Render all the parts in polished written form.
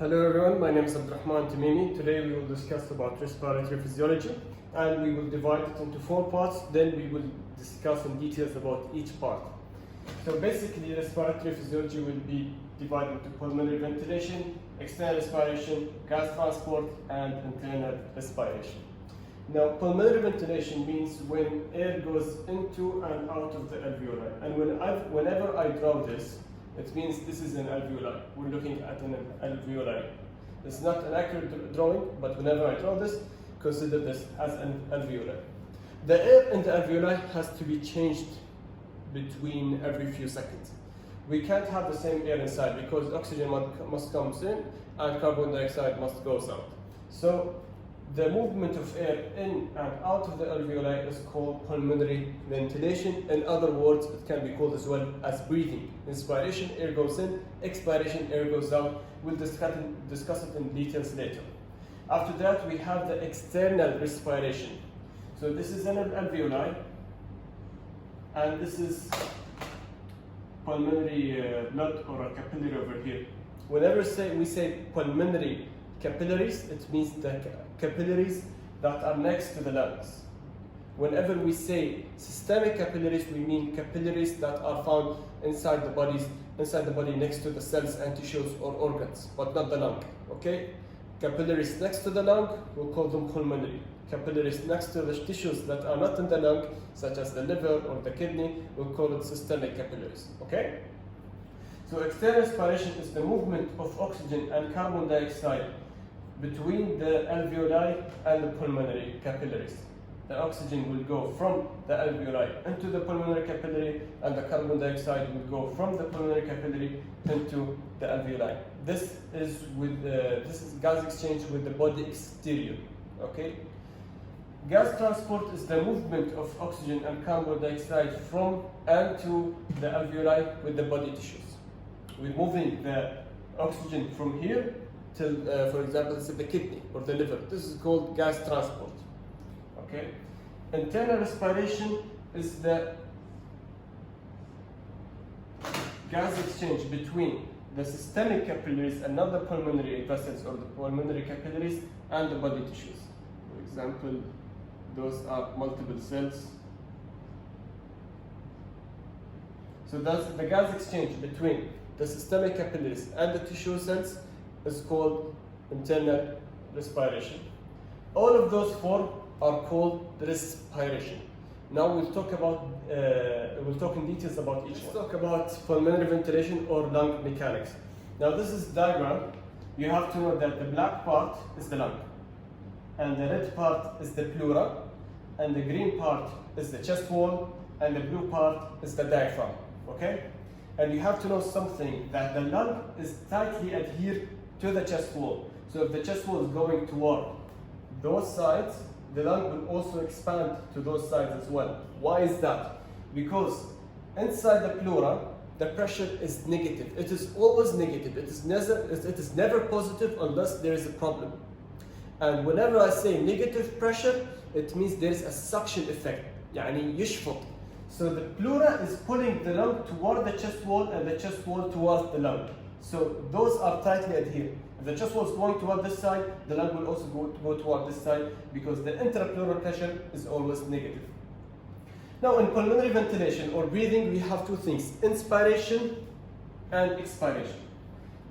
Hello everyone, my name is Abdurrahman Tamimi. Today we will discuss about respiratory physiology and we will divide it into 4 parts, then we will discuss in details about each part. So basically respiratory physiology will be divided into pulmonary ventilation, external respiration, gas transport and internal respiration. Now pulmonary ventilation means when air goes into and out of the alveoli, and whenever I draw this, it means this is an alveoli. We're looking at an alveoli. It's not an accurate drawing, but whenever I draw this, consider this as an alveoli. The air in the alveoli has to be changed between every few seconds. We can't have the same air inside because oxygen must come in and carbon dioxide must go out. So the movement of air in and out of the alveoli is called pulmonary ventilation. In other words, it can be called as well as breathing. Inspiration, air goes in. Expiration, air goes out. We'll discuss it in details later. After that, we have the external respiration. So this is an alveoli, and this is pulmonary blood or a capillary over here. Whenever we say pulmonary capillaries, it means the capillaries that are next to the lungs. Whenever we say systemic capillaries, we mean capillaries that are found inside the body next to the cells and tissues or organs, but not the lung. Okay? Capillaries next to the lung, we'll call them pulmonary. Capillaries next to the tissues that are not in the lung, such as the liver or the kidney, we'll call it systemic capillaries. Okay? So external respiration is the movement of oxygen and carbon dioxide between the alveoli and the pulmonary capillaries. The oxygen will go from the alveoli into the pulmonary capillary, and the carbon dioxide will go from the pulmonary capillary into the alveoli. This is gas exchange with the body exterior. Okay. Gas transport is the movement of oxygen and carbon dioxide from and to the alveoli with the body tissues. We're moving the oxygen from here till, for example, this is the kidney or the liver. This is called gas transport. Okay. Internal respiration is the gas exchange between the systemic capillaries and not the pulmonary vessels or the pulmonary capillaries and the body tissues. For example, those are multiple cells. So that's the gas exchange between the systemic capillaries and the tissue cells is called internal respiration. All of those 4 are called respiration. Now we'll talk in details about each one. Let's talk about pulmonary ventilation or lung mechanics. Now this is diagram. You have to know that the black part is the lung, and the red part is the pleura, and the green part is the chest wall, and the blue part is the diaphragm. Okay? And you have to know something, that the lung is tightly adhered to the chest wall. So if the chest wall is going toward those sides, the lung will also expand to those sides as well. Why is that? Because inside the pleura, the pressure is negative. It is always negative. It is never positive unless there is a problem. And whenever I say negative pressure, it means there is a suction effect. يعني يشفط. So the pleura is pulling the lung toward the chest wall and the chest wall towards the lung. So those are tightly adhered. If the chest wall is going toward this side, the lung will also go toward this side because the intrapleural pressure is always negative. Now in pulmonary ventilation or breathing, we have 2 things, inspiration and expiration.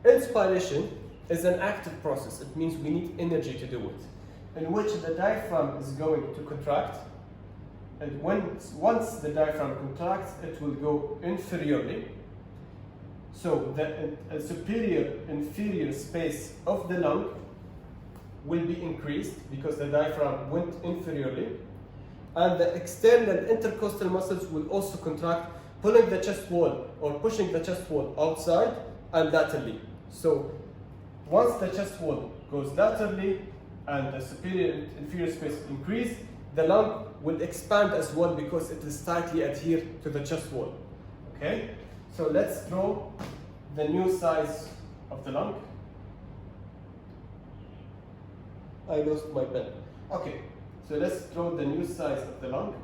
Inspiration is an active process. It means we need energy to do it, in which the diaphragm is going to contract. And once the diaphragm contracts, it will go inferiorly. So the superior inferior space of the lung will be increased because the diaphragm went inferiorly, and the external intercostal muscles will also contract, pulling the chest wall or pushing the chest wall outside and laterally. So once the chest wall goes laterally and the superior inferior space increase, the lung will expand as well because it is tightly adhered to the chest wall. Okay? So let's draw the new size of the lung. I lost my pen. Okay, so let's draw the new size of the lung.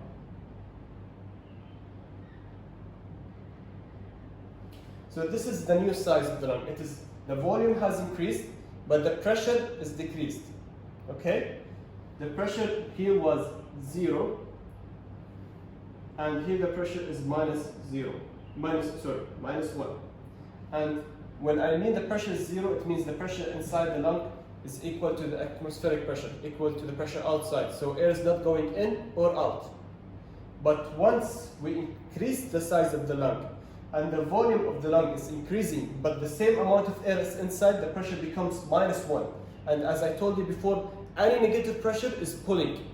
So this is the new size of the lung. The volume has increased but the pressure is decreased. Okay? The pressure here was 0, and here the pressure is minus 1. And when I mean the pressure is 0, it means the pressure inside the lung is equal to the atmospheric pressure, equal to the pressure outside. So air is not going in or out. But once we increase the size of the lung and the volume of the lung is increasing, but the same amount of air is inside, the pressure becomes minus 1. And as I told you before, any negative pressure is pulling.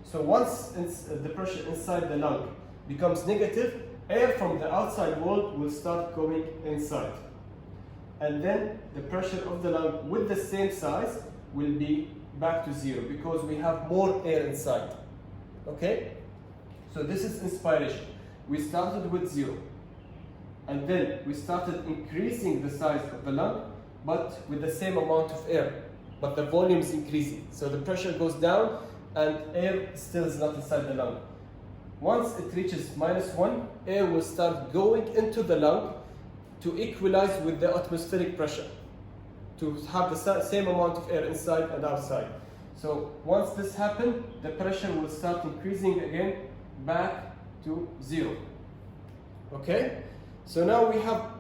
So once the pressure inside the lung becomes negative, air from the outside world will start going inside. And then the pressure of the lung with the same size will be back to 0 because we have more air inside. Okay? So this is inspiration. We started with 0. And then we started increasing the size of the lung, but with the same amount of air. But the volume is increasing. So the pressure goes down and air still is not inside the lung. Once it reaches minus 1, air will start going into the lung to equalize with the atmospheric pressure, to have the same amount of air inside and outside. So once this happens, the pressure will start increasing again back to 0. Okay? So now we have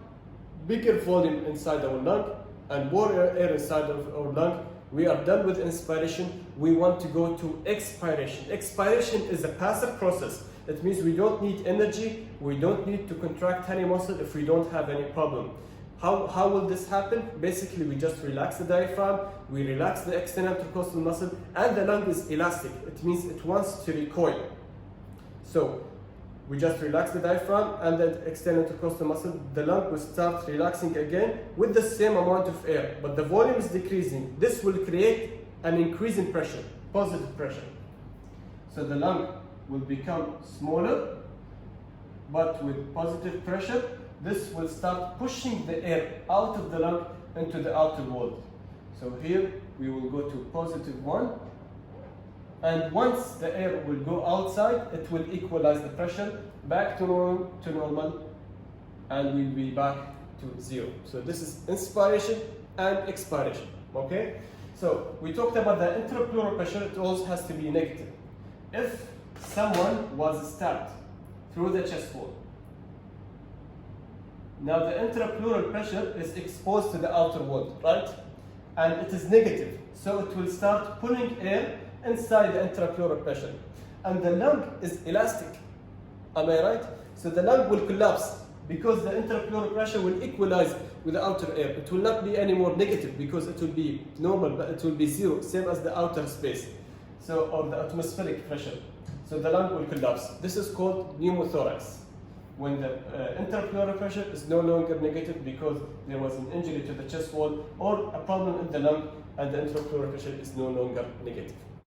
bigger volume inside our lung and more air inside of our lung. We are done with inspiration. We want to go to expiration. Expiration is a passive process. It means we don't need energy, we don't need to contract any muscle if we don't have any problem. How will this happen? Basically, we just relax the diaphragm, we relax the external intercostal muscle, and the lung is elastic. It means it wants to recoil. So we just relax the diaphragm and the external intercostal muscle, the lung will start relaxing again with the same amount of air, but the volume is decreasing. This will create an increase in pressure, positive pressure. So the lung will become smaller, but with positive pressure. This will start pushing the air out of the lung into the outer world. So here we will go to positive 1, and once the air will go outside, it will equalize the pressure back to normal, and we'll be back to 0. So this is inspiration and expiration. Okay? So we talked about the intrapleural pressure. It always has to be negative. If someone was stabbed through the chest wall, now the intrapleural pressure is exposed to the outer world, right? And it is negative, so it will start pulling air inside the intrapleural pressure. And the lung is elastic, am I right? So the lung will collapse because the intrapleural pressure will equalize with the outer air. It will not be any more negative because it will be normal, but it will be 0, same as the outer space, so or the atmospheric pressure. So the lung will collapse. This is called pneumothorax, when the intrapleural pressure is no longer negative because there was an injury to the chest wall or a problem in the lung and the intrapleural pressure is no longer negative.